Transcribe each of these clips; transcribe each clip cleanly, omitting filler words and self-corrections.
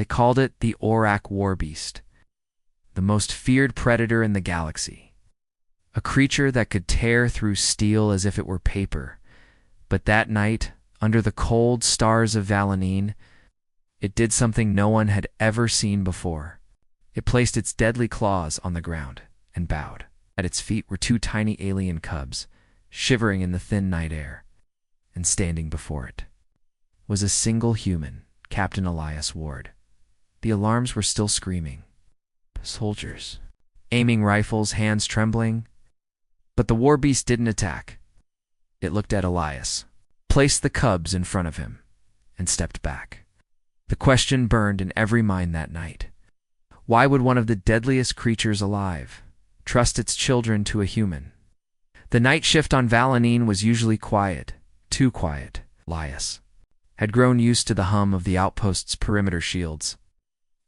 They called it the Orrak Warbeast, the most feared predator in the galaxy. A creature that could tear through steel as if it were paper. But that night, under the cold stars of Valanine, it did something no one had ever seen before. It placed its deadly claws on the ground and bowed. At its feet were two tiny alien cubs, shivering in the thin night air. And standing before it was a single human, Captain Elias Ward. The alarms were still screaming. Soldiers, aiming rifles, hands trembling. But the Warbeast didn't attack. It looked at Elias, placed the cubs in front of him, and stepped back. The question burned in every mind that night. Why would one of the deadliest creatures alive trust its children to a human? The night shift on Valanine was usually quiet, too quiet. Elias had grown used to the hum of the outpost's perimeter shields,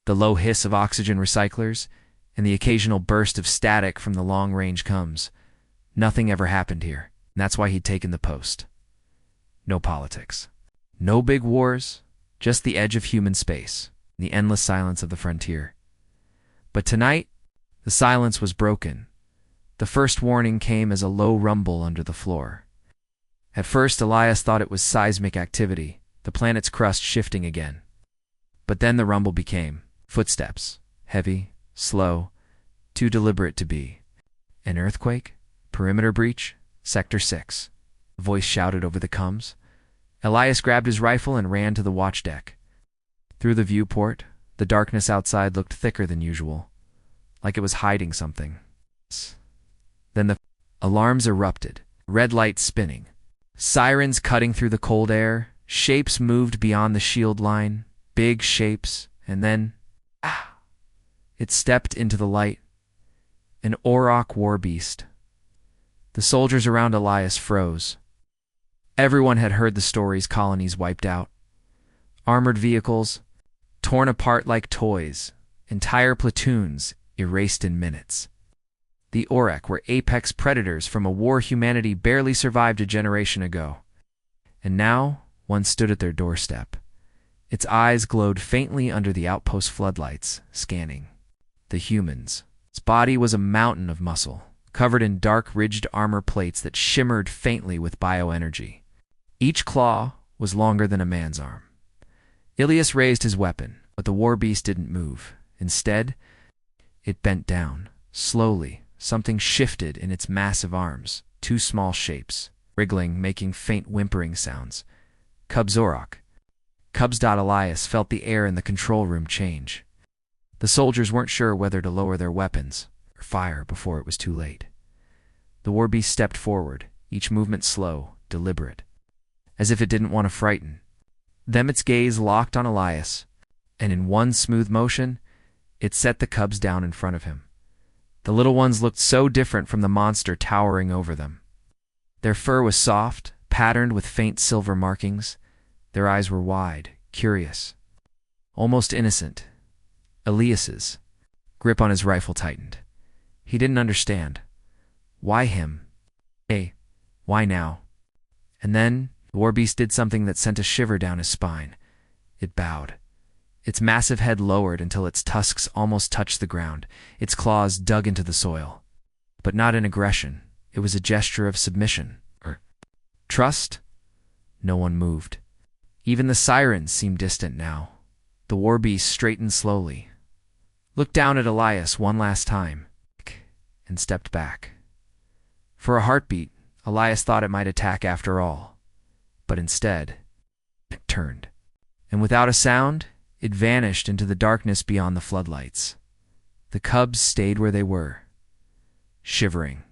the low hiss of oxygen recyclers, and the occasional burst of static from the long-range comms. Nothing ever happened here, and that's why he'd taken the post. No politics. No big wars, just the edge of human space, the endless silence of the frontier. But tonight, the silence was broken. The first warning came as a low rumble under the floor. At first, Elias thought it was seismic activity, the planet's crust shifting again. But then the rumble became footsteps, heavy, slow, too deliberate to be. An earthquake? Perimeter breach? Sector 6. A voice shouted over the comms. Elias grabbed his rifle and ran to the watch deck. Through the viewport, the darkness outside looked thicker than usual, like it was hiding something. Then the alarms erupted, red lights spinning, sirens cutting through the cold air, shapes moved beyond the shield line, big shapes, and then, it stepped into the light. An Orrak Warbeast. The soldiers around Elias froze. Everyone had heard the stories colonies wiped out. Armored vehicles, torn apart like toys, entire platoons erased in minutes. The Orrak were apex predators from a war humanity barely survived a generation ago. And now, one stood at their doorstep. Its eyes glowed faintly under the outpost floodlights, scanning. The humans. Its body was a mountain of muscle, covered in dark ridged armor plates that shimmered faintly with bioenergy. Each claw was longer than a man's arm. Elias raised his weapon, but the Warbeast didn't move. Instead, it bent down. Slowly, something shifted in its massive arms, two small shapes, wriggling, making faint whimpering sounds. Cubs Orrak. Cubs. Elias felt the air in the control room change. The soldiers weren't sure whether to lower their weapons or fire before it was too late. The Warbeast stepped forward, each movement slow, deliberate, as if it didn't want to frighten. Then its gaze locked on Elias, and in one smooth motion, it set the cubs down in front of him. The little ones looked so different from the monster towering over them. Their fur was soft, patterned with faint silver markings. Their eyes were wide, curious, almost innocent. Elias's grip on his rifle tightened. He didn't understand. Why him? Hey, why now? And then the Warbeast did something that sent a shiver down his spine. It bowed. Its massive head lowered until its tusks almost touched the ground. Its claws dug into the soil. But not in aggression. It was a gesture of submission. Or trust? No one moved. Even the sirens seemed distant now. The Warbeast straightened slowly, looked down at Elias one last time, and stepped back. For a heartbeat, Elias thought it might attack after all. But instead, it turned. And without a sound, it vanished into the darkness beyond the floodlights. The cubs stayed where they were, shivering,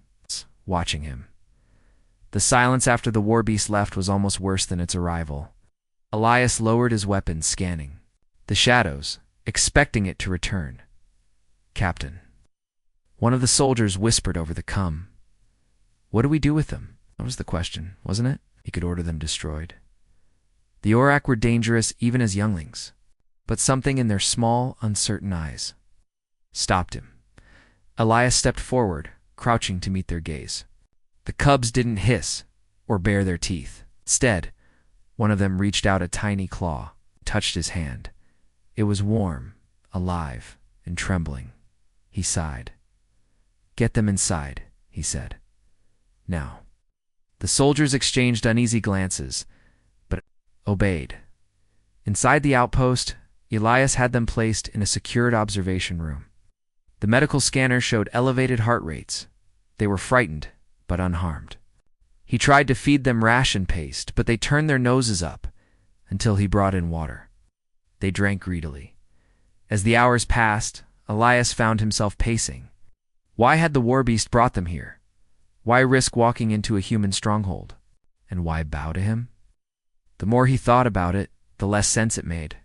watching him. The silence after the Warbeast left was almost worse than its arrival. Elias lowered his weapon, scanning the shadows, expecting it to return. Captain. One of the soldiers whispered over the comm. What do we do with them? That was the question, wasn't it? He could order them destroyed. The Orrak were dangerous even as younglings, but something in their small, uncertain eyes stopped him. Elias stepped forward, crouching to meet their gaze. The cubs didn't hiss or bare their teeth. Instead, one of them reached out a tiny claw, touched his hand. It was warm, alive, and trembling. He sighed. "Get them inside," he said. "Now." The soldiers exchanged uneasy glances, but obeyed. Inside the outpost, Elias had them placed in a secured observation room. The medical scanner showed elevated heart rates. They were frightened, but unharmed. He tried to feed them ration paste, but they turned their noses up until he brought in water. They drank greedily. As the hours passed, Elias found himself pacing. Why had the Warbeast brought them here? Why risk walking into a human stronghold? And why bow to him? The more he thought about it, the less sense it made.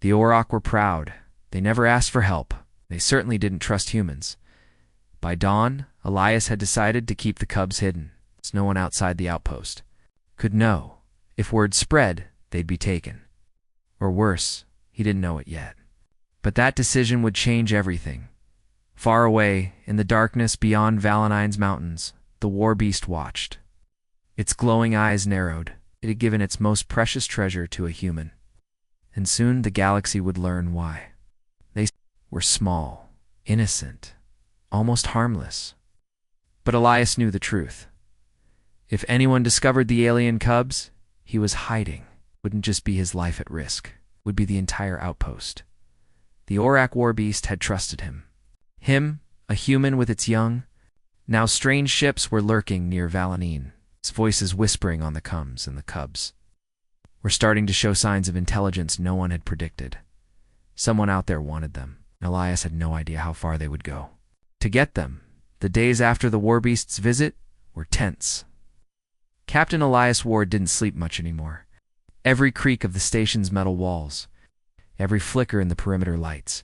The Orrak were proud. They never asked for help. They certainly didn't trust humans. By dawn, Elias had decided to keep the cubs hidden, so no one outside the outpost could know. If word spread, they'd be taken. Or worse, he didn't know it yet. But that decision would change everything. Far away, in the darkness beyond Valentine's mountains, the Warbeast watched. Its glowing eyes narrowed. It had given its most precious treasure to a human. And soon the galaxy would learn why. They were small, innocent, almost harmless. But Elias knew the truth. If anyone discovered the alien cubs, he was hiding. It wouldn't just be his life at risk. It would be the entire outpost. The Orrak Warbeast had trusted him. Him, a human with its young. Now strange ships were lurking near Valentine, its voices whispering on the cums and the cubs. Were starting to show signs of intelligence no one had predicted. Someone out there wanted them. Elias had no idea how far they would go. To get them, the days after the Warbeast's visit were tense. Captain Elias Ward didn't sleep much anymore. Every creak of the station's metal walls, every flicker in the perimeter lights,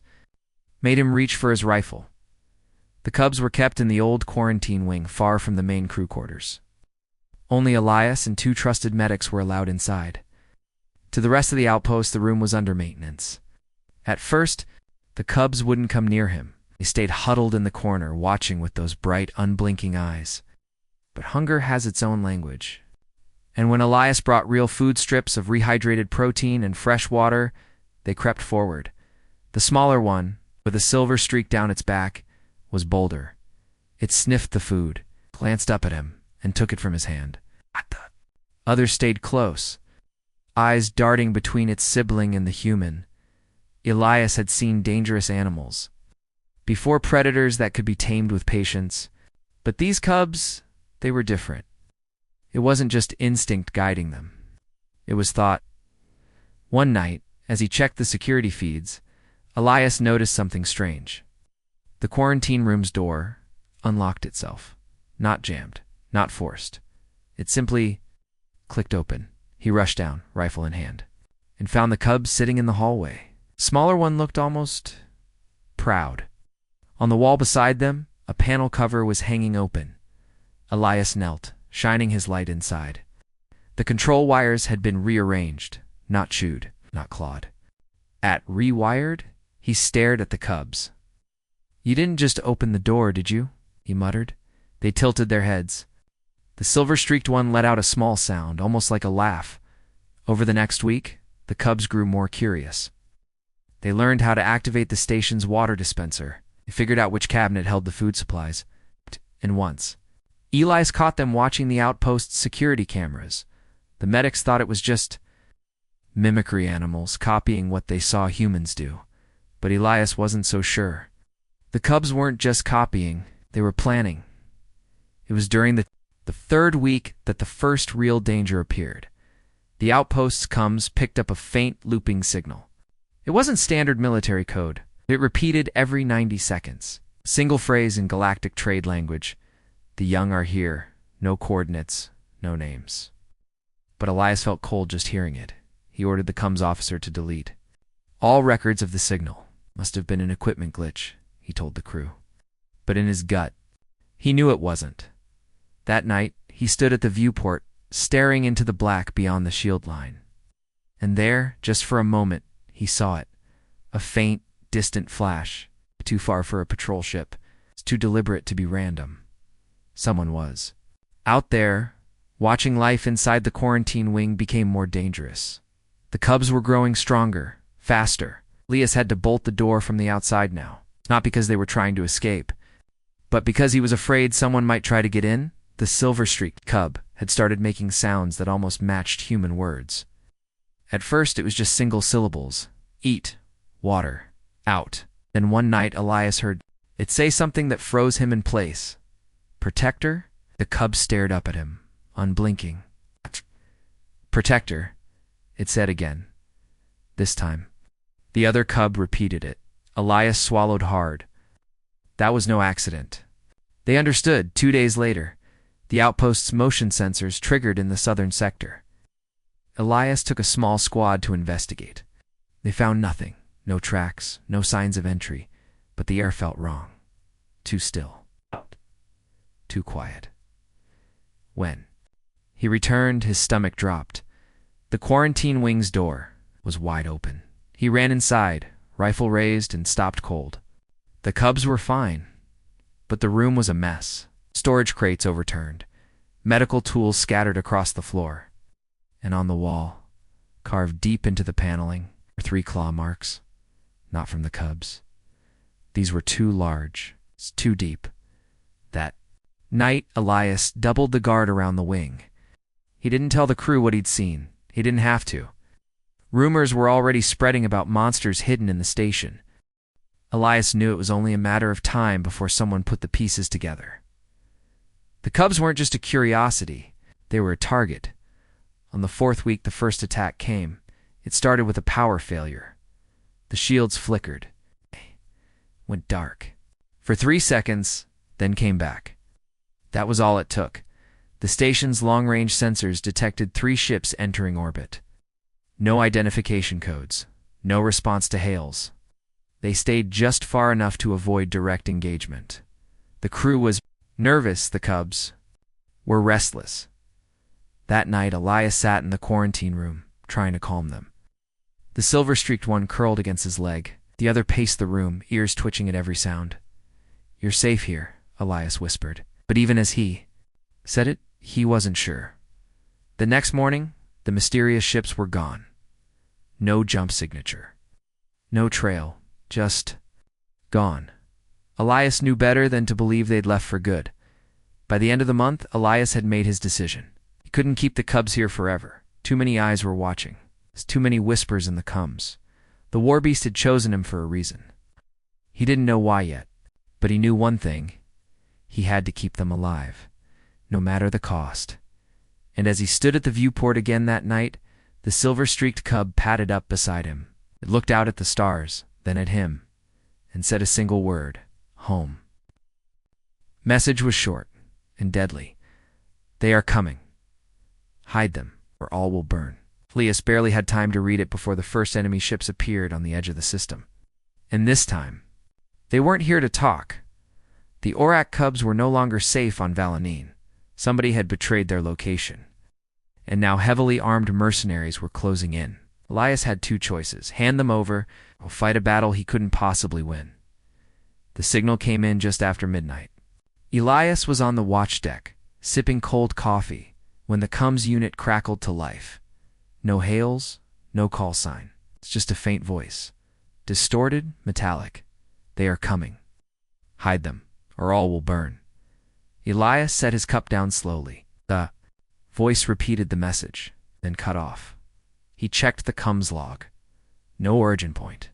made him reach for his rifle. The cubs were kept in the old quarantine wing far from the main crew quarters. Only Elias and 2 trusted medics were allowed inside. To the rest of the outpost, the room was under maintenance. At first, the cubs wouldn't come near him. They stayed huddled in the corner, watching with those bright, unblinking eyes. But hunger has its own language. And when Elias brought real food strips of rehydrated protein and fresh water, they crept forward. The smaller one, with a silver streak down its back, was bolder. It sniffed the food, glanced up at him, and took it from his hand. Others stayed close, eyes darting between its sibling and the human. Elias had seen dangerous animals before, predators that could be tamed with patience. But these cubs, they were different. It wasn't just instinct guiding them. It was thought. One night, as he checked the security feeds, Elias noticed something strange. The quarantine room's door unlocked itself. Not jammed, not forced. It simply clicked open. He rushed down, rifle in hand, and found the cubs sitting in the hallway. The smaller one looked almost proud. On the wall beside them, a panel cover was hanging open. Elias knelt, shining his light inside. The control wires had been rearranged, not chewed, not clawed. At rewired, he stared at the cubs. "You didn't just open the door, did you?" he muttered. They tilted their heads. The silver-streaked one let out a small sound, almost like a laugh. Over the next week, the cubs grew more curious. They learned how to activate the station's water dispenser. They figured out which cabinet held the food supplies. And once, Elias caught them watching the outpost's security cameras. The medics thought it was just mimicry animals copying what they saw humans do. But Elias wasn't so sure. The cubs weren't just copying, they were planning. It was during the 3rd week that the first real danger appeared. The outpost's cums picked up a faint looping signal. It wasn't standard military code. It repeated every 90 seconds. A single phrase in Galactic trade language. "The young are here. No coordinates, no names." But Elias felt cold just hearing it. He ordered the cums officer to delete all records of the signal. Must have been an equipment glitch, he told the crew. But in his gut, he knew it wasn't. That night, he stood at the viewport, staring into the black beyond the shield line. And there, just for a moment, he saw it. A faint, distant flash. Too far for a patrol ship. It's too deliberate to be random. Someone was. Out there, watching life inside the quarantine wing became more dangerous. The cubs were growing stronger, Faster. Elias had to bolt the door from the outside now. Not because they were trying to escape, but because he was afraid someone might try to get in. The silver-streaked cub had started making sounds that almost matched human words. At first it was just single syllables. Eat. Water. Out. Then one night Elias heard it say something that froze him in place. Protector? The cub stared up at him, unblinking. Protector, it said again. This time. The other cub repeated it. Elias swallowed hard. That was no accident. They understood 2 days later. The outpost's motion sensors triggered in the southern sector. Elias took a small squad to investigate. They found nothing. No tracks, no signs of entry, but the air felt wrong. Too still. Too quiet. When he returned, his stomach dropped. The quarantine wing's door was wide open. He ran inside, rifle raised, and stopped cold. The cubs were fine, but the room was a mess. Storage crates overturned, medical tools scattered across the floor, and on the wall, carved deep into the paneling, were 3 claw marks. Not from the cubs. These were too large, too deep. That night, Elias doubled the guard around the wing. He didn't tell the crew what he'd seen. He didn't have to. Rumors were already spreading about monsters hidden in the station. Elias knew it was only a matter of time before someone put the pieces together. The cubs weren't just a curiosity. They were a target. On the 4th week the first attack came. It started with a power failure. The shields flickered, went dark, for 3 seconds, then came back. That was all it took. The station's long-range sensors detected 3 ships entering orbit. No identification codes, no response to hails. They stayed just far enough to avoid direct engagement. The crew was nervous. The cubs were restless. That night, Elias sat in the quarantine room, trying to calm them. The silver-streaked one curled against his leg. The other paced the room, ears twitching at every sound. You're safe here, Elias whispered. But even as he said it, he wasn't sure. The next morning, the mysterious ships were gone. No jump signature. No trail. Just gone. Elias knew better than to believe they'd left for good. By the end of the month, Elias had made his decision. He couldn't keep the cubs here forever. Too many eyes were watching. Too many whispers in the cums. The Warbeast had chosen him for a reason. He didn't know why yet, but he knew one thing. He had to keep them alive, no matter the cost. And as he stood at the viewport again that night, the silver-streaked cub padded up beside him. It looked out at the stars, then at him, and said a single word, home. Message was short and deadly. They are coming. Hide them, or all will burn. Elias barely had time to read it before the first enemy ships appeared on the edge of the system. And this time, they weren't here to talk. The Orrak cubs were no longer safe on Valanine. Somebody had betrayed their location. And now heavily armed mercenaries were closing in. Elias had 2 choices. Hand them over, or fight a battle he couldn't possibly win. The signal came in just after midnight. Elias was on the watch deck, sipping cold coffee, when the cums unit crackled to life. No hails, no call sign. It's just a faint voice. Distorted, metallic. They are coming. Hide them, or all will burn. Elias set his cup down slowly. The voice repeated the message, then cut off. He checked the cums log. No origin point.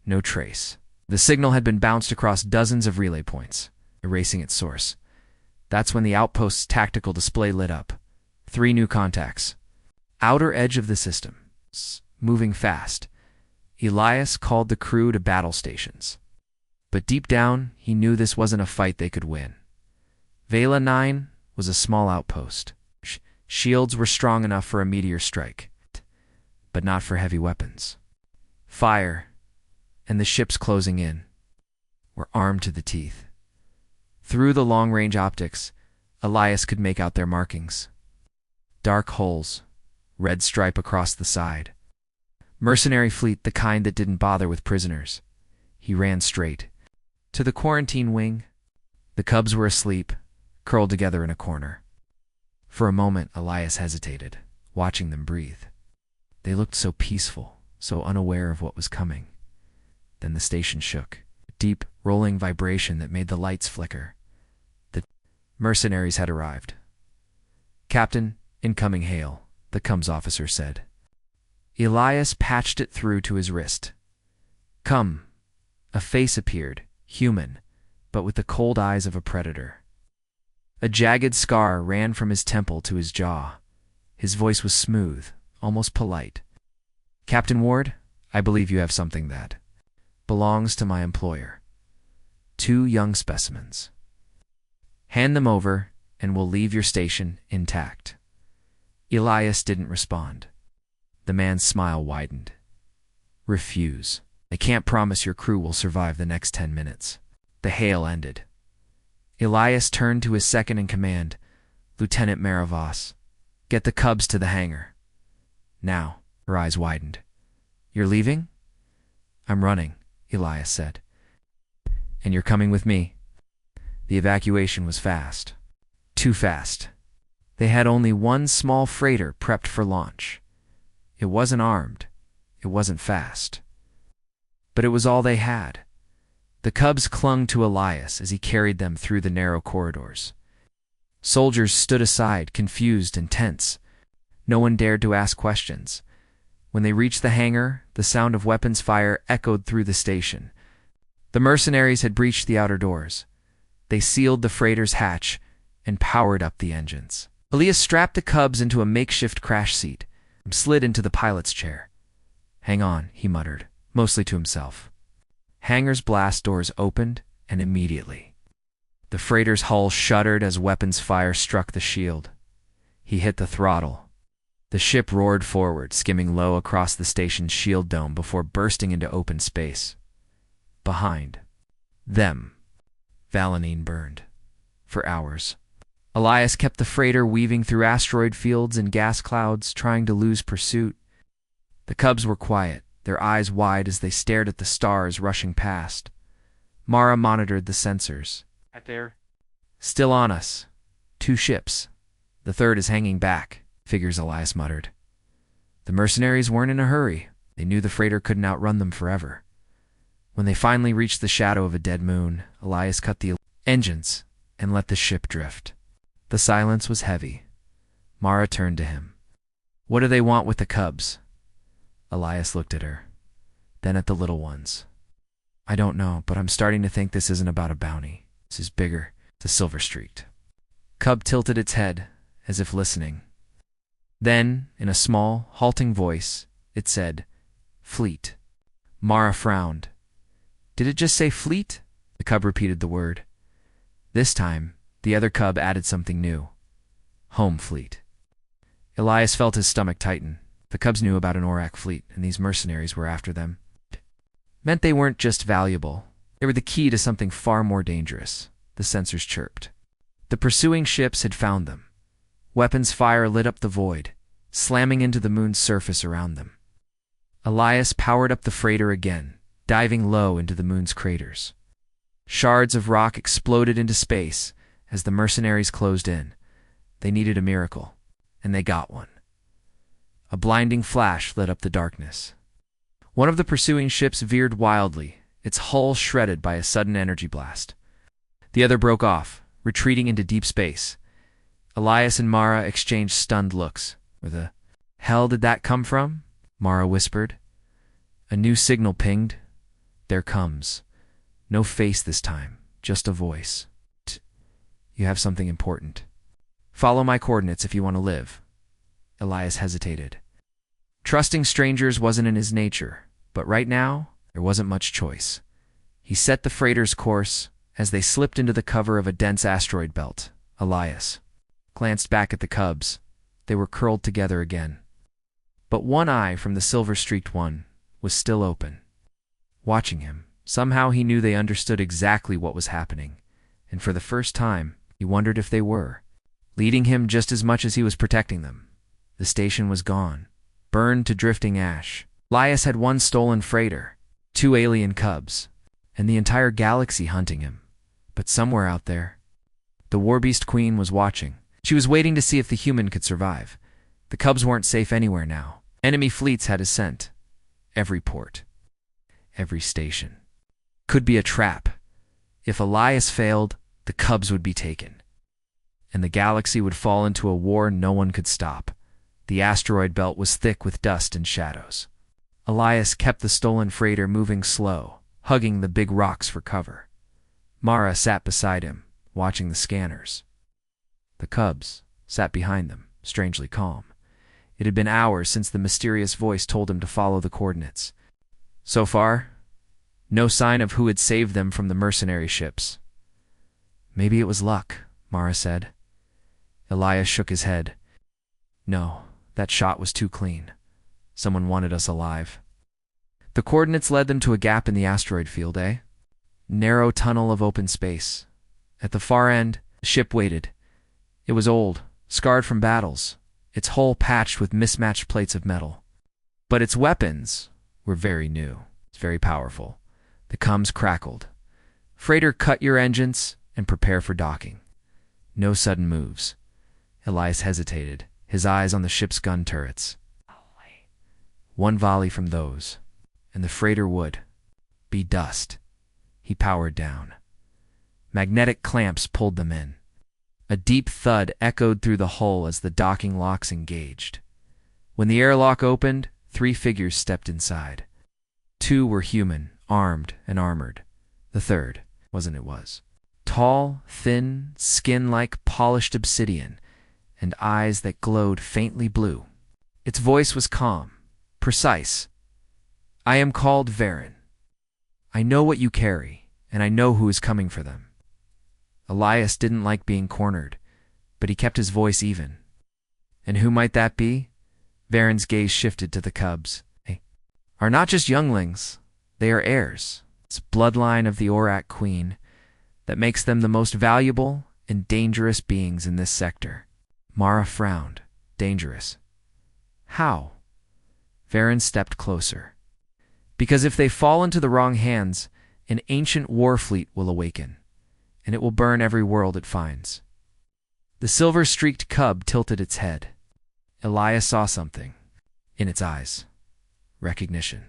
No trace. The signal had been bounced across dozens of relay points, erasing its source. That's when the outpost's tactical display lit up. 3 new contacts. Outer edge of the system. Moving fast. Elias called the crew to battle stations. But deep down, he knew this wasn't a fight they could win. Vela 9 was a small outpost. Shields were strong enough for a meteor strike, but not for heavy weapons. Fire, and the ships closing in, were armed to the teeth. Through the long-range optics, Elias could make out their markings. Dark holes, red stripe across the side. Mercenary fleet, the kind that didn't bother with prisoners. He ran straight. To the quarantine wing. The cubs were asleep, curled together in a corner. For a moment, Elias hesitated, watching them breathe. They looked so peaceful, so unaware of what was coming. Then the station shook, a deep, rolling vibration that made the lights flicker. The mercenaries had arrived. "Captain, incoming hail," the comms officer said. Elias patched it through to his wrist. "Come." A face appeared, human, but with the cold eyes of a predator. A jagged scar ran from his temple to his jaw. His voice was smooth, almost polite. "Captain Ward, I believe you have something that belongs to my employer. 2 young specimens. Hand them over, and we'll leave your station intact." Elias didn't respond. The man's smile widened. "Refuse. I can't promise your crew will survive the next 10 minutes. The hail ended. Elias turned to his second-in-command, Lieutenant Maravos. "Get the cubs to the hangar." Now, her eyes widened. "You're leaving?" "I'm running," Elias said. "And you're coming with me?" The evacuation was fast. Too fast. They had only one small freighter prepped for launch. It wasn't armed. It wasn't fast. But it was all they had. The cubs clung to Elias as he carried them through the narrow corridors. Soldiers stood aside, confused and tense. No one dared to ask questions. When they reached the hangar, the sound of weapons fire echoed through the station. The mercenaries had breached the outer doors. They sealed the freighter's hatch and powered up the engines. Elias strapped the cubs into a makeshift crash seat and slid into the pilot's chair. "Hang on," he muttered, mostly to himself. Hangar's blast doors opened, and immediately the freighter's hull shuddered as weapons fire struck the shield. He hit the throttle. The ship roared forward, skimming low across the station's shield dome before bursting into open space. Behind them, Valenine burned. For hours, Elias kept the freighter weaving through asteroid fields and gas clouds, trying to lose pursuit. The cubs were quiet, their eyes wide as they stared at the stars rushing past. Mara monitored the sensors. "There. Still on us. 2 ships. The third is hanging back," figures Elias muttered. The mercenaries weren't in a hurry. They knew the freighter couldn't outrun them forever. When they finally reached the shadow of a dead moon, Elias cut the engines and let the ship drift. The silence was heavy. Mara turned to him. "What do they want with the cubs?" Elias looked at her, then at the little ones. "I don't know, but I'm starting to think this isn't about a bounty. This is bigger." The silver-streaked cub tilted its head, as if listening. Then, in a small, halting voice, it said, "Fleet." Mara frowned. "Did it just say fleet?" The cub repeated the word. This time, the other cub added something new. "Home fleet." Elias felt his stomach tighten. The cubs knew about an Orrak fleet, and these mercenaries were after them. Meant they weren't just valuable. They were the key to something far more dangerous. The sensors chirped. The pursuing ships had found them. Weapons fire lit up the void, slamming into the moon's surface around them. Elias powered up the freighter again, diving low into the moon's craters. Shards of rock exploded into space as the mercenaries closed in. They needed a miracle, and they got one. A blinding flash lit up the darkness. One of the pursuing ships veered wildly, its hull shredded by a sudden energy blast. The other broke off, retreating into deep space. Elias and Mara exchanged stunned looks. "Where the hell did that come from?" Mara whispered. A new signal pinged. "There comes." No face this time, just a voice. "You have something important. Follow my coordinates if you want to live." Elias hesitated. Trusting strangers wasn't in his nature, but right now, there wasn't much choice. He set the freighter's course as they slipped into the cover of a dense asteroid belt. Elias glanced back at the cubs. They were curled together again. But one eye from the silver-streaked one was still open, watching him. Somehow he knew they understood exactly what was happening, and for the first time, he wondered if they were, leading him just as much as he was protecting them. The station was gone, burned to drifting ash. Elias had one stolen freighter, 2 alien cubs, and the entire galaxy hunting him. But somewhere out there, the Warbeast Queen was watching. She was waiting to see if the human could survive. The cubs weren't safe anywhere now. Enemy fleets had a scent. every port, every station. Could be a trap. If Elias failed, the Cubs would be taken, and the galaxy would fall into a war no one could stop. The asteroid belt was thick with dust and shadows. Elias kept the stolen freighter moving slow, hugging the big rocks for cover. Mara sat beside him, watching the scanners. The Cubs sat behind them, strangely calm. It had been hours since the mysterious voice told him to follow the coordinates. So far, no sign of who had saved them from the mercenary ships. Maybe it was luck, Mara said. Elias shook his head. No, that shot was too clean. Someone wanted us alive. The coordinates led them to a gap in the asteroid field, eh? Narrow tunnel of open space. At the far end, the ship waited. It was old, scarred from battles, its hull patched with mismatched plates of metal. But its weapons were very new. It's very powerful. The comms crackled. Freighter, cut your engines and prepare for docking. No sudden moves. Elias hesitated, his eyes on the ship's gun turrets. One volley from those, and the freighter would be dust. He powered down. Magnetic clamps pulled them in. A deep thud echoed through the hull as the docking locks engaged. When the airlock opened, 3 figures stepped inside. 2 were human, armed and armored. The third was tall, thin, skin like polished obsidian, and eyes that glowed faintly blue. Its voice was calm, precise. I am called Varen. I know what you carry, and I know who is coming for them. Elias didn't like being cornered, but he kept his voice even. And who might that be? Varen's gaze shifted to the Cubs. They are not just younglings, they are heirs. It's bloodline of the Orrak Queen that makes them the most valuable and dangerous beings in this sector. Mara frowned. Dangerous. How? Varen stepped closer. Because if they fall into the wrong hands, an ancient war fleet will awaken, and it will burn every world it finds. The silver-streaked cub tilted its head. Elias saw something in its eyes. Recognition.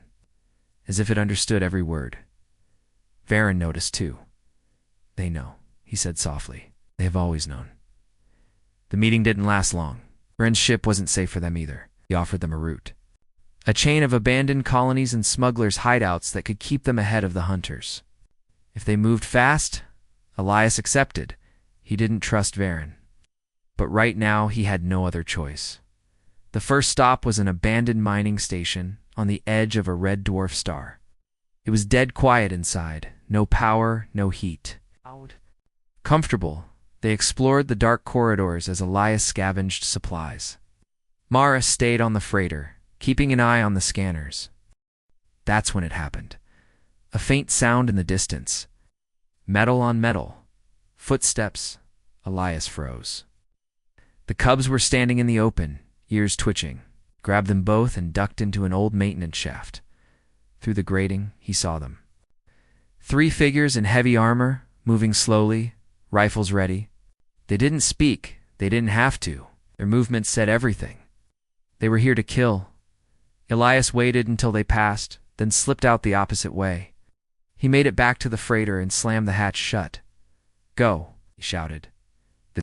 As if it understood every word. Varen noticed too. They know, he said softly. They have always known. The meeting didn't last long. Varen's ship wasn't safe for them either. He offered them a route. A chain of abandoned colonies and smugglers' hideouts that could keep them ahead of the hunters. If they moved fast, Elias accepted. He didn't trust Varen. But right now he had no other choice. The first stop was an abandoned mining station on the edge of a red dwarf star. It was dead quiet inside. No power, no heat. Comfortable, they explored the dark corridors as Elias scavenged supplies. Mara stayed on the freighter, keeping an eye on the scanners. That's when it happened. A faint sound in the distance. Metal on metal. Footsteps. Elias froze. The Cubs were standing in the open, ears twitching. Grabbed them both and ducked into an old maintenance shaft. Through the grating, he saw them. 3 figures in heavy armor, moving slowly, rifles ready. They didn't speak. They didn't have to. Their movements said everything. They were here to kill. Elias waited until they passed, then slipped out the opposite way. He made it back to the freighter and slammed the hatch shut. Go, he shouted. The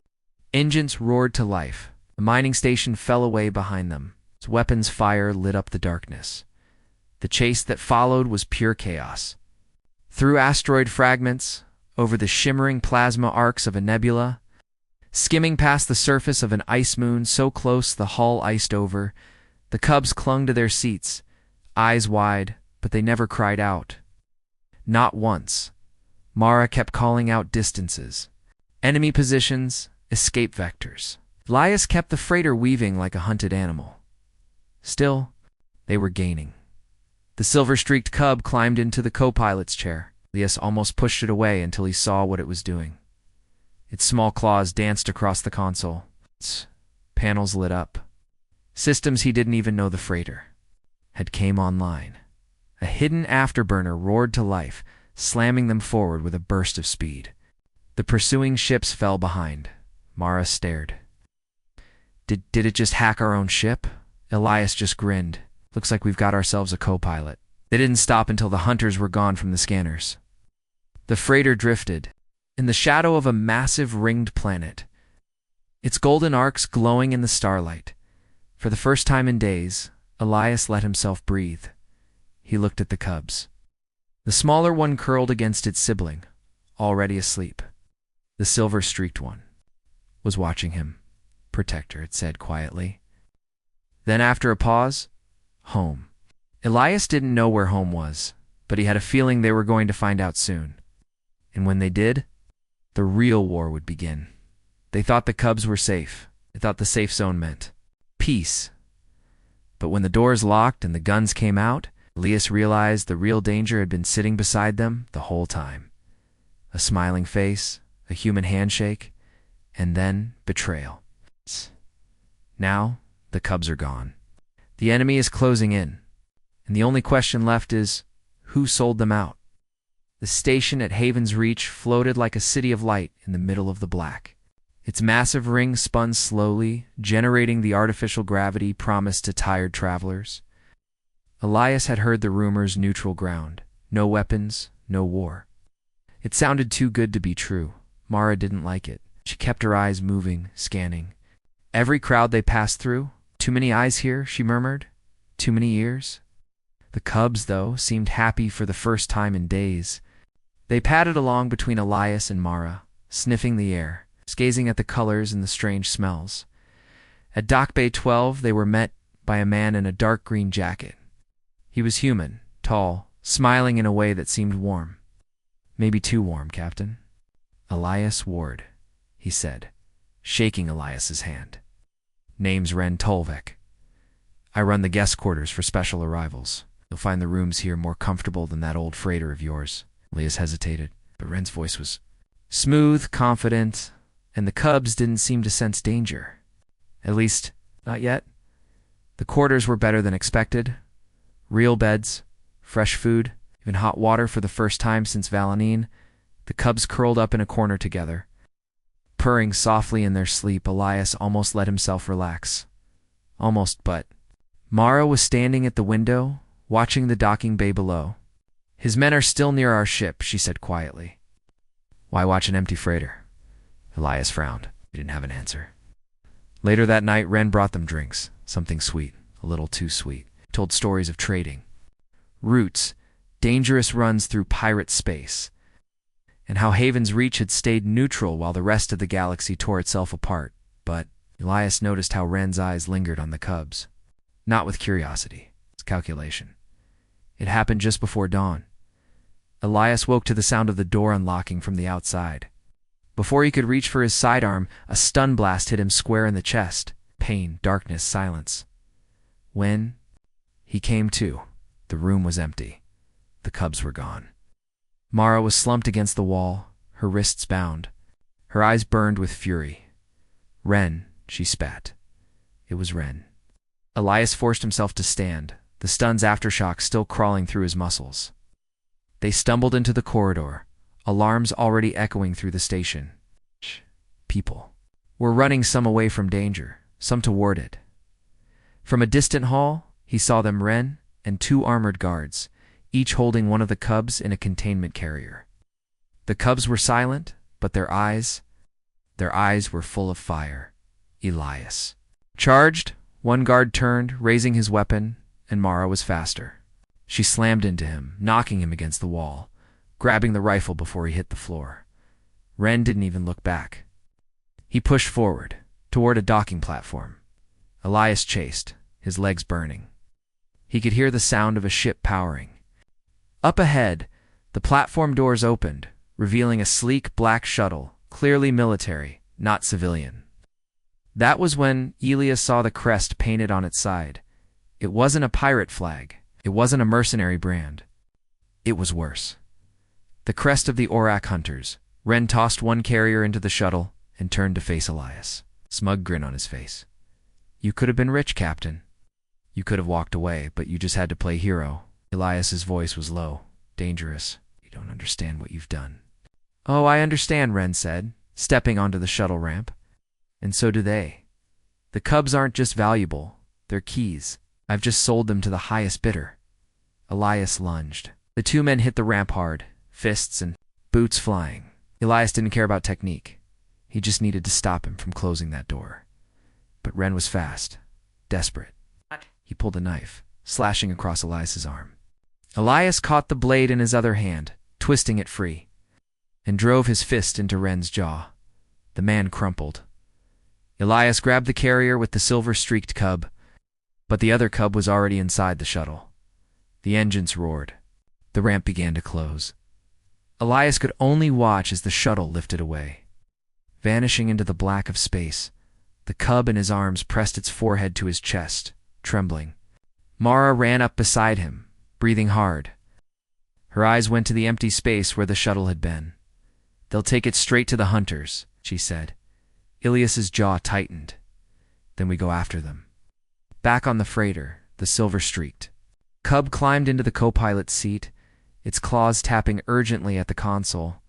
engines roared to life. The mining station fell away behind them. Its weapons fire lit up the darkness. The chase that followed was pure chaos. Through asteroid fragments, over the shimmering plasma arcs of a nebula, skimming past the surface of an ice moon so close the hull iced over, the Cubs clung to their seats, eyes wide, but they never cried out. Not once. Mara kept calling out distances, enemy positions, escape vectors. Elias kept the freighter weaving like a hunted animal. Still, they were gaining. The silver-streaked cub climbed into the co-pilot's chair. Elias almost pushed it away until he saw what it was doing. Its small claws danced across the console. Its panels lit up. Systems he didn't even know the freighter had came online. A hidden afterburner roared to life, slamming them forward with a burst of speed. The pursuing ships fell behind. Mara stared. Did it just hack our own ship? Elias just grinned. Looks like we've got ourselves a co-pilot. They didn't stop until the hunters were gone from the scanners. The freighter drifted, in the shadow of a massive ringed planet, its golden arcs glowing in the starlight. For the first time in days, Elias let himself breathe. He looked at the cubs. The smaller one curled against its sibling, already asleep. The silver-streaked one was watching him. "Protector," it said quietly. Then after a pause, "Home." Elias didn't know where home was, but he had a feeling they were going to find out soon. And when they did, the real war would begin. They thought the cubs were safe. They thought the safe zone meant peace. But when the doors locked and the guns came out, Elias realized the real danger had been sitting beside them the whole time. A smiling face, a human handshake, and then betrayal. Now, the cubs are gone. The enemy is closing in, and the only question left is, who sold them out? The station at Haven's Reach floated like a city of light in the middle of the black. Its massive ring spun slowly, generating the artificial gravity promised to tired travelers. Elias had heard the rumors neutral ground. No weapons, no war. It sounded too good to be true. Mara didn't like it. She kept her eyes moving, scanning. Every crowd they passed through. "Too many eyes here," she murmured. "Too many ears." The cubs, though, seemed happy for the first time in days. They padded along between Elias and Mara, sniffing the air, gazing at the colors and the strange smells. At Dock Bay 12, they were met by a man in a dark green jacket. He was human, tall, smiling in a way that seemed warm. "Maybe too warm, Captain." "Elias Ward," he said, shaking Elias's hand. "Name's Ren Tolvek. I run the guest quarters for special arrivals. You'll find the rooms here more comfortable than that old freighter of yours." Elias hesitated, but Ren's voice was smooth, confident, and the cubs didn't seem to sense danger. At least, not yet. The quarters were better than expected. Real beds, fresh food, even hot water for the first time since Valenine. The cubs curled up in a corner together. Purring softly in their sleep, Elias almost let himself relax. Almost, but Mara was standing at the window, watching the docking bay below. "His men are still near our ship," she said quietly. "Why watch an empty freighter?" Elias frowned. He didn't have an answer. Later that night, Ren brought them drinks, something sweet, a little too sweet. He told stories of trading, routes, dangerous runs through pirate space, and how Haven's Reach had stayed neutral while the rest of the galaxy tore itself apart. But Elias noticed how Ren's eyes lingered on the cubs. Not with curiosity, it's calculation. It happened just before dawn. Elias woke to the sound of the door unlocking from the outside. Before he could reach for his sidearm, a stun blast hit him square in the chest. Pain, darkness, silence. When he came to, the room was empty. The cubs were gone. Mara was slumped against the wall, her wrists bound. Her eyes burned with fury. "Ren," she spat. It was Ren. Elias forced himself to stand, the stun's aftershock still crawling through his muscles. They stumbled into the corridor, alarms already echoing through the station. People were running, some away from danger, some toward it. From a distant hall, he saw them, Ren and two armored guards, each holding one of the cubs in a containment carrier. The cubs were silent, but their eyes were full of fire. Elias charged. One guard turned, raising his weapon, and Mara was faster. She slammed into him, knocking him against the wall, grabbing the rifle before he hit the floor. Ren didn't even look back. He pushed forward, toward a docking platform. Elias chased, his legs burning. He could hear the sound of a ship powering. Up ahead, the platform doors opened, revealing a sleek black shuttle, clearly military, not civilian. That was when Elias saw the crest painted on its side. It wasn't a pirate flag. It wasn't a mercenary brand. It was worse. The crest of the Orrak Hunters. Ren tossed one carrier into the shuttle and turned to face Elias, smug grin on his face. "You could have been rich, Captain. You could have walked away, but you just had to play hero." Elias's voice was low, dangerous. "You don't understand what you've done." "Oh, I understand," Ren said, stepping onto the shuttle ramp. "And so do they. The cubs aren't just valuable, they're keys. I've just sold them to the highest bidder. Elias lunged. The two men hit the ramp hard, fists and boots flying. Elias didn't care about technique. He just needed to stop him from closing that door. But Ren was fast, desperate. He pulled a knife, slashing across Elias's arm. Elias caught the blade in his other hand, twisting it free, and drove his fist into Ren's jaw. The man crumpled. Elias grabbed the carrier with the silver-streaked cub, but the other cub was already inside the shuttle. The engines roared. The ramp began to close. Elias could only watch as the shuttle lifted away. Vanishing into the black of space, the cub in his arms pressed its forehead to his chest, trembling. Mara ran up beside him, breathing hard. Her eyes went to the empty space where the shuttle had been. "They'll take it straight to the Hunters," she said. Elias's jaw tightened. "Then we go after them." Back on the freighter, the silver-streaked cub climbed into the co-pilot's seat, its claws tapping urgently at the console.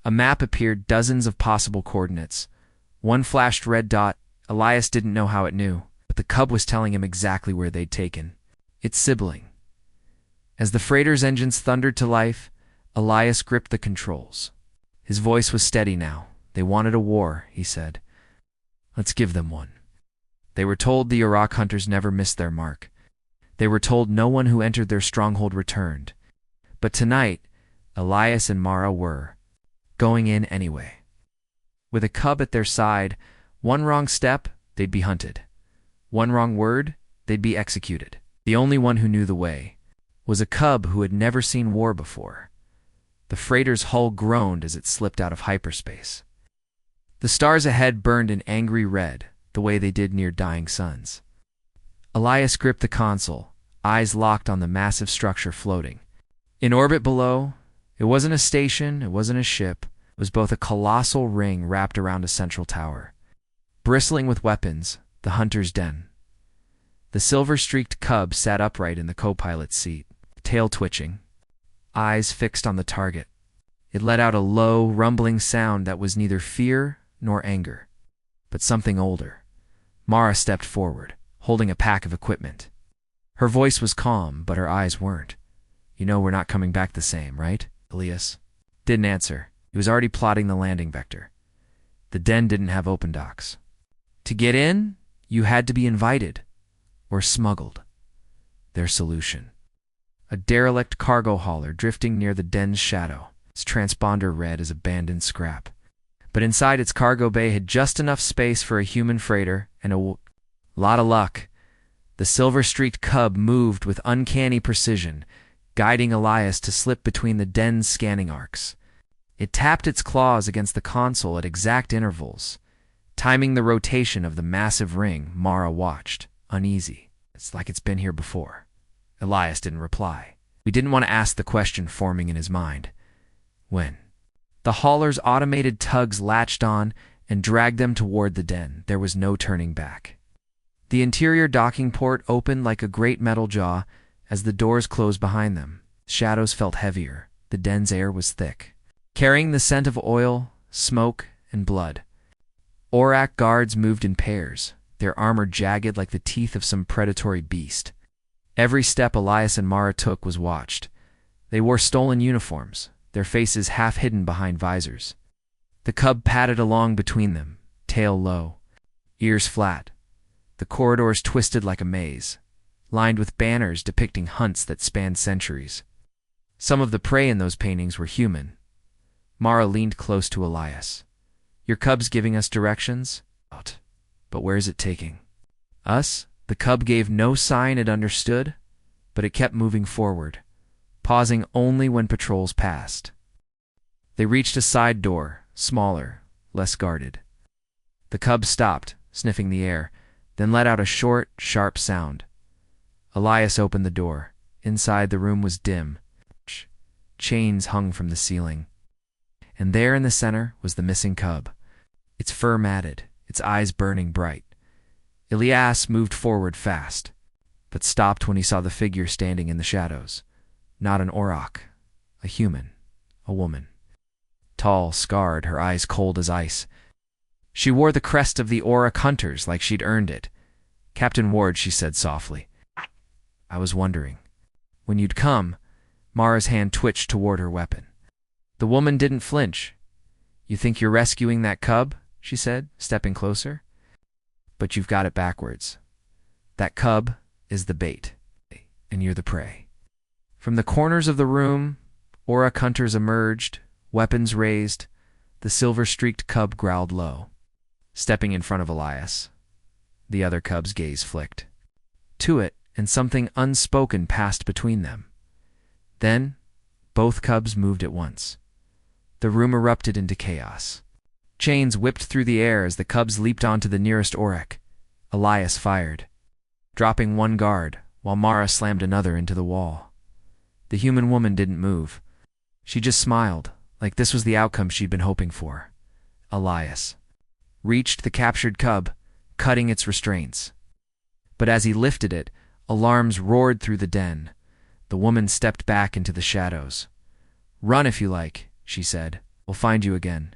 A map appeared, dozens of possible coordinates. One flashed red dot. Elias didn't know how it knew, but the cub was telling him exactly where they'd taken its sibling. As the freighter's engines thundered to life, Elias gripped the controls. His voice was steady now. "They wanted a war," he said. "Let's give them one." They were told the Orrak hunters never missed their mark. They were told no one who entered their stronghold returned. But tonight, Elias and Mara were going in anyway. With a cub at their side, one wrong step, they'd be hunted. One wrong word, they'd be executed. The only one who knew the way was a cub who had never seen war before. The freighter's hull groaned as it slipped out of hyperspace. The stars ahead burned an angry red, the way they did near dying suns. Elias gripped the console, eyes locked on the massive structure floating. In orbit below, it wasn't a station, it wasn't a ship, it was both a colossal ring wrapped around a central tower. Bristling with weapons, the hunter's den. The silver-streaked cub sat upright in the co-pilot's seat, tail twitching, eyes fixed on the target. It let out a low, rumbling sound that was neither fear nor anger, but something older. Mara stepped forward, holding a pack of equipment. Her voice was calm, but her eyes weren't. "You know we're not coming back the same, right, Elias?" Didn't answer. He was already plotting the landing vector. The den didn't have open docks. To get in, you had to be invited, or smuggled. Their solution. A derelict cargo hauler drifting near the den's shadow, its transponder red as abandoned scrap. But inside its cargo bay had just enough space for a human freighter and a lot of luck. The silver-streaked cub moved with uncanny precision, guiding Elias to slip between the den's scanning arcs. It tapped its claws against the console at exact intervals, timing the rotation of the massive ring. Mara watched, uneasy. "It's like it's been here before." Elias didn't reply. We didn't want to ask the question forming in his mind. When? The hauler's automated tugs latched on and dragged them toward the den. There was no turning back. The interior docking port opened like a great metal jaw as the doors closed behind them. Shadows felt heavier. The den's air was thick, carrying the scent of oil, smoke, and blood. Orrak guards moved in pairs, their armor jagged like the teeth of some predatory beast. Every step Elias and Mara took was watched. They wore stolen uniforms, their faces half hidden behind visors. The cub padded along between them, tail low, ears flat. The corridors twisted like a maze, lined with banners depicting hunts that spanned centuries. Some of the prey in those paintings were human. Mara leaned close to Elias. "Your cub's giving us directions?" "Out. But where's it taking?" "Us?" The cub gave no sign it understood, but it kept moving forward, pausing only when patrols passed. They reached a side door, smaller, less guarded. The cub stopped, sniffing the air, then let out a short, sharp sound. Elias opened the door. Inside, the room was dim. Chains hung from the ceiling. And there in the center was the missing cub, its fur matted, its eyes burning bright. Elias moved forward fast, but stopped when he saw the figure standing in the shadows. Not an Orrak, a human, a woman. Tall, scarred, her eyes cold as ice. She wore the crest of the Orrak Hunters like she'd earned it. "Captain Ward," she said softly. I was wondering when you'd come." Mara's hand twitched toward her weapon. The woman didn't flinch. "You think you're rescuing that cub?" she said, stepping closer. "But you've got it backwards. That cub is the bait, and you're the prey." From the corners of the room, Orrak hunters emerged, weapons raised. The silver-streaked cub growled low, stepping in front of Elias. The other cub's gaze flicked to it, and something unspoken passed between them. Then, both cubs moved at once. The room erupted into chaos. Chains whipped through the air as the cubs leaped onto the nearest Orrak. Elias fired, dropping one guard, while Mara slammed another into the wall. The human woman didn't move. She just smiled, like this was the outcome she'd been hoping for. Elias reached the captured cub, cutting its restraints. But as he lifted it, alarms roared through the den. The woman stepped back into the shadows. "Run if you like," she said. "We'll find you again.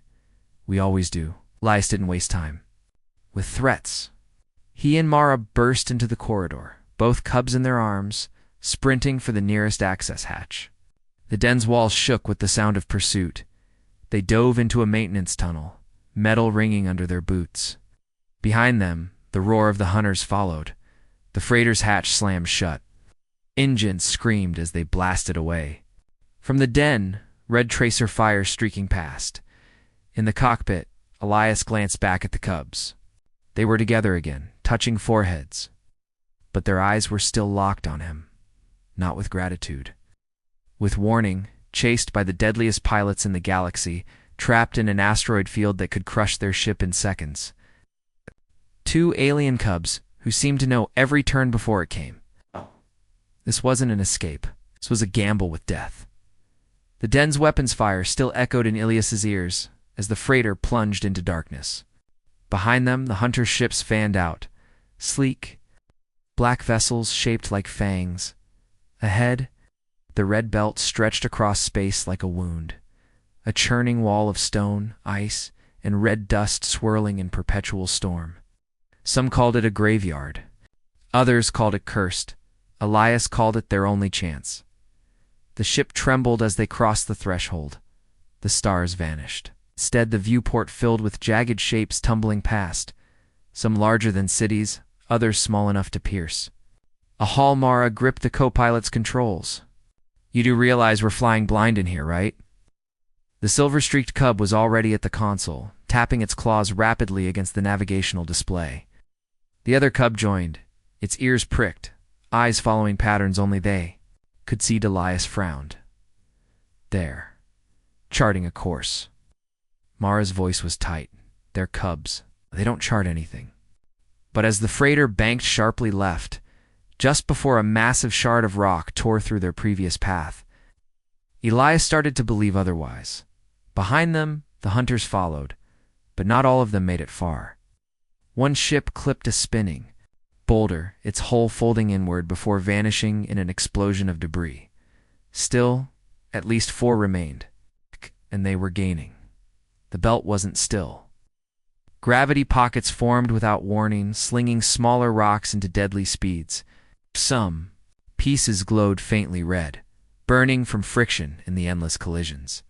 We always do." Elias didn't waste time with threats. He and Mara burst into the corridor, both cubs in their arms, sprinting for the nearest access hatch. The den's walls shook with the sound of pursuit. They dove into a maintenance tunnel, metal ringing under their boots. Behind them, the roar of the hunters followed. The freighter's hatch slammed shut. Engines screamed as they blasted away. From the den, red tracer fire streaking past. In the cockpit, Elias glanced back at the cubs. They were together again, touching foreheads. But their eyes were still locked on him, not with gratitude. With warning, chased by the deadliest pilots in the galaxy, trapped in an asteroid field that could crush their ship in seconds. Two alien cubs who seemed to know every turn before it came. This wasn't an escape. This was a gamble with death. The den's weapons fire still echoed in Elias's ears as the freighter plunged into darkness. Behind them, the hunter ships fanned out, sleek, black vessels shaped like fangs. Ahead, the red belt stretched across space like a wound, a churning wall of stone, ice, and red dust swirling in perpetual storm. Some called it a graveyard. Others called it cursed. Elias called it their only chance. The ship trembled as they crossed the threshold. The stars vanished. Instead, the viewport filled with jagged shapes tumbling past, some larger than cities, others small enough to pierce. A hall Mara gripped the co-pilot's controls. "You do realize we're flying blind in here, right?" The silver-streaked cub was already at the console, tapping its claws rapidly against the navigational display. The other cub joined, its ears pricked, eyes following patterns only they could see. Elias frowned. "There, charting a course." Mara's voice was tight. "They're cubs. They don't chart anything." But as the freighter banked sharply left, just before a massive shard of rock tore through their previous path, Elias started to believe otherwise. Behind them, the hunters followed, but not all of them made it far. One ship clipped a spinning boulder, its hull folding inward before vanishing in an explosion of debris. Still, at least 4 remained, and they were gaining. The belt wasn't still. Gravity pockets formed without warning, slinging smaller rocks into deadly speeds. Some pieces glowed faintly red, burning from friction in the endless collisions.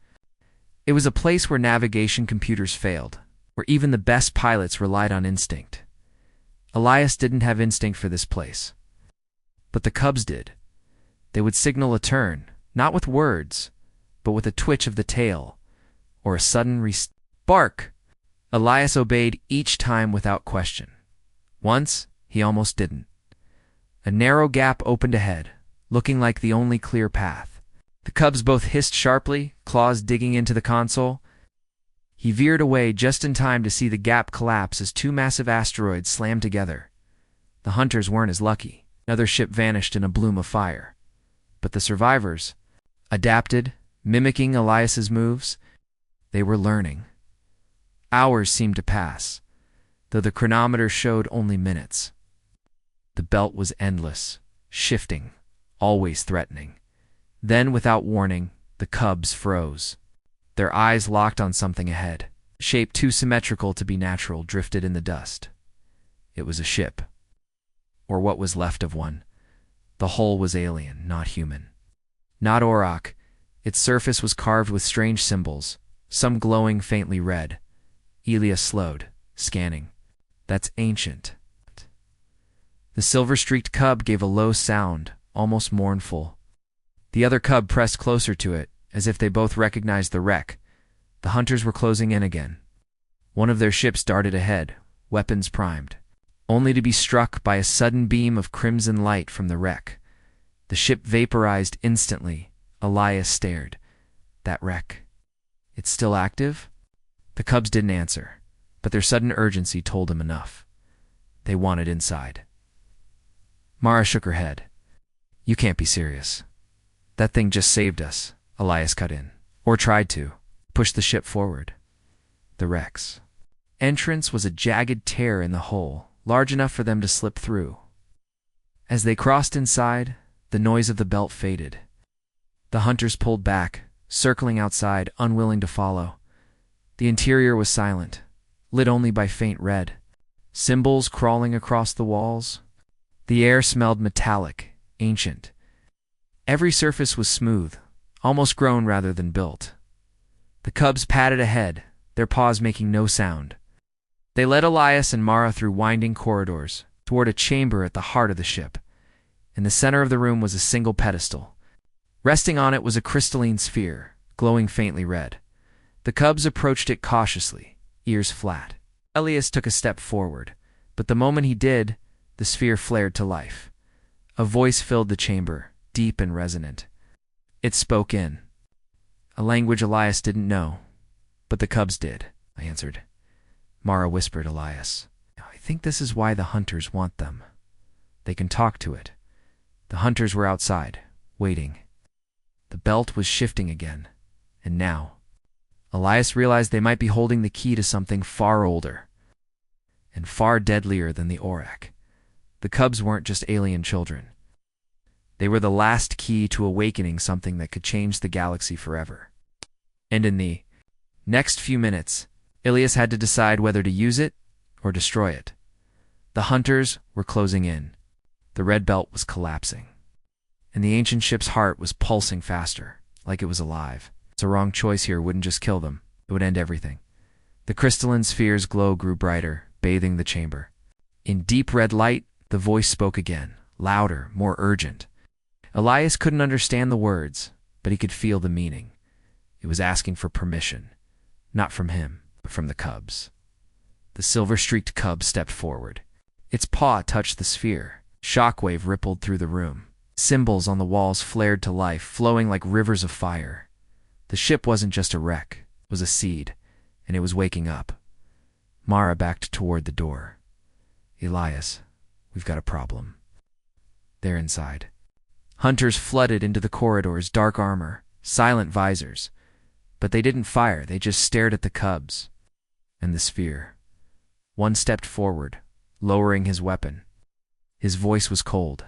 It was a place where navigation computers failed, where even the best pilots relied on instinct. Elias didn't have instinct for this place. But the cubs did. They would signal a turn, not with words, but with a twitch of the tail, or a sudden bark. Elias obeyed each time without question. Once, he almost didn't. A narrow gap opened ahead, looking like the only clear path. The cubs both hissed sharply, claws digging into the console. He veered away just in time to see the gap collapse as 2 massive asteroids slammed together. The hunters weren't as lucky. Another ship vanished in a bloom of fire. But the survivors adapted, mimicking Elias's moves. They were learning. Hours seemed to pass, though the chronometer showed only minutes. The belt was endless, shifting, always threatening. Then, without warning, the cubs froze. Their eyes locked on something ahead. A shape too symmetrical to be natural drifted in the dust. It was a ship, or what was left of one. The hull was alien, not human. Not Orrak. Its surface was carved with strange symbols, some glowing faintly red. Elias slowed, scanning. That's ancient. The silver-streaked cub gave a low sound, almost mournful. The other cub pressed closer to it, as if they both recognized the wreck. The hunters were closing in again. One of their ships darted ahead, weapons primed, only to be struck by a sudden beam of crimson light from the wreck. The ship vaporized instantly. Elias stared. That wreck. It's still active? The cubs didn't answer, but their sudden urgency told him enough. They wanted inside. Mara shook her head. You can't be serious. That thing just saved us, Elias cut in. Or tried to. Pushed the ship forward. The wreck's entrance was a jagged tear in the hull, large enough for them to slip through. As they crossed inside, the noise of the belt faded. The hunters pulled back, circling outside, unwilling to follow. The interior was silent, lit only by faint red. Symbols crawling across the walls. The air smelled metallic, ancient. Every surface was smooth, almost grown rather than built. The cubs padded ahead, their paws making no sound. They led Elias and Mara through winding corridors, toward a chamber at the heart of the ship. In the center of the room was a single pedestal. Resting on it was a crystalline sphere, glowing faintly red. The cubs approached it cautiously, ears flat. Elias took a step forward, but the moment he did, the sphere flared to life. A voice filled the chamber, deep and resonant. It spoke in a language Elias didn't know, but the cubs did, I answered. Mara whispered Elias. I think this is why the hunters want them. They can talk to it. The hunters were outside, waiting. The belt was shifting again, and now Elias realized they might be holding the key to something far older and far deadlier than the Orrak. The cubs weren't just alien children. They were the last key to awakening something that could change the galaxy forever. And in the next few minutes, Elias had to decide whether to use it or destroy it. The hunters were closing in. The red belt was collapsing. And the ancient ship's heart was pulsing faster, like it was alive. A wrong choice here wouldn't just kill them, it would end everything. The crystalline sphere's glow grew brighter, bathing the chamber. In deep red light, the voice spoke again, louder, more urgent. Elias couldn't understand the words, but he could feel the meaning. It was asking for permission, not from him, but from the cubs. The silver-streaked cub stepped forward. Its paw touched the sphere. Shockwave rippled through the room. Symbols on the walls flared to life, flowing like rivers of fire. The ship wasn't just a wreck, it was a seed, and it was waking up. Mara backed toward the door. Elias, we've got a problem. They're inside. Hunters flooded into the corridors, dark armor, silent visors. But they didn't fire, they just stared at the cubs and the sphere. One stepped forward, lowering his weapon. His voice was cold.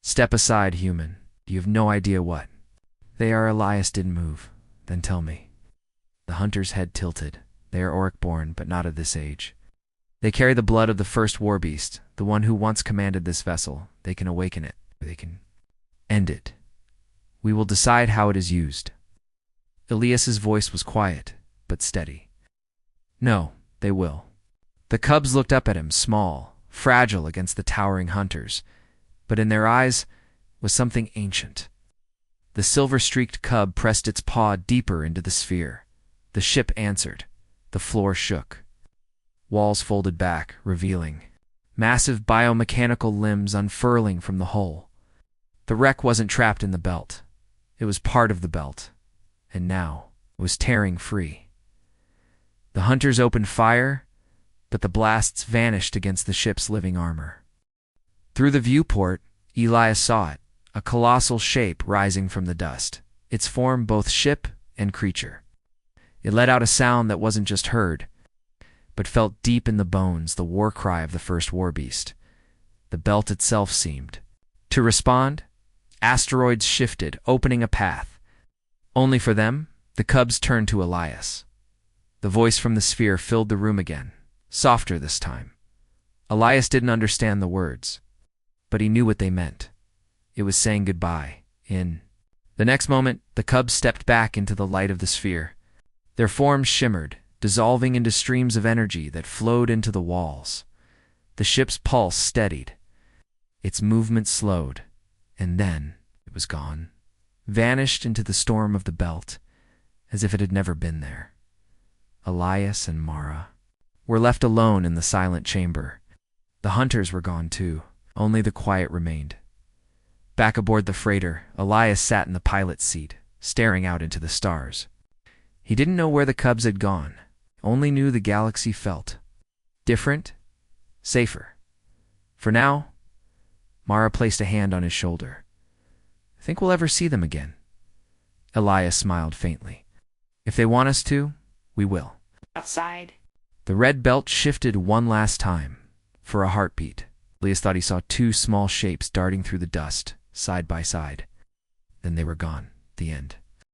Step aside, human. You have no idea what. They are. Elias didn't move. Then tell me. The hunter's head tilted. They are Orrak-born, but not of this age. They carry the blood of the first Warbeast, the one who once commanded this vessel. They can awaken it. They can end it. We will decide how it is used. Elias's voice was quiet, but steady. No, they will. The cubs looked up at him, small, fragile against the towering hunters, but in their eyes was something ancient. The silver-streaked cub pressed its paw deeper into the sphere. The ship answered. The floor shook. Walls folded back, revealing massive biomechanical limbs unfurling from the hull. The wreck wasn't trapped in the belt. It was part of the belt, and now it was tearing free. The hunters opened fire, but the blasts vanished against the ship's living armor. Through the viewport, Elias saw it, a colossal shape rising from the dust, its form both ship and creature. It let out a sound that wasn't just heard, but felt deep in the bones, the war cry of the first Warbeast. The belt itself seemed to respond. Asteroids shifted, opening a path. Only for them, the cubs turned to Elias. The voice from the sphere filled the room again, softer this time. Elias didn't understand the words, but he knew what they meant. It was saying goodbye. The next moment, the cubs stepped back into the light of the sphere. Their forms shimmered, dissolving into streams of energy that flowed into the walls. The ship's pulse steadied. Its movement slowed, and then it was gone, vanished into the storm of the belt, as if it had never been there. Elias and Mara were left alone in the silent chamber. The hunters were gone too. Only the quiet remained. Back aboard the freighter, Elias sat in the pilot's seat, staring out into the stars. He didn't know where the cubs had gone, only knew the galaxy felt different, safer. For now, Mara placed a hand on his shoulder. Think we'll ever see them again? Elias smiled faintly. If they want us to, we will. Outside. The red belt shifted one last time. For a heartbeat, Elias thought he saw two small shapes darting through the dust, side by side. Then they were gone. The end.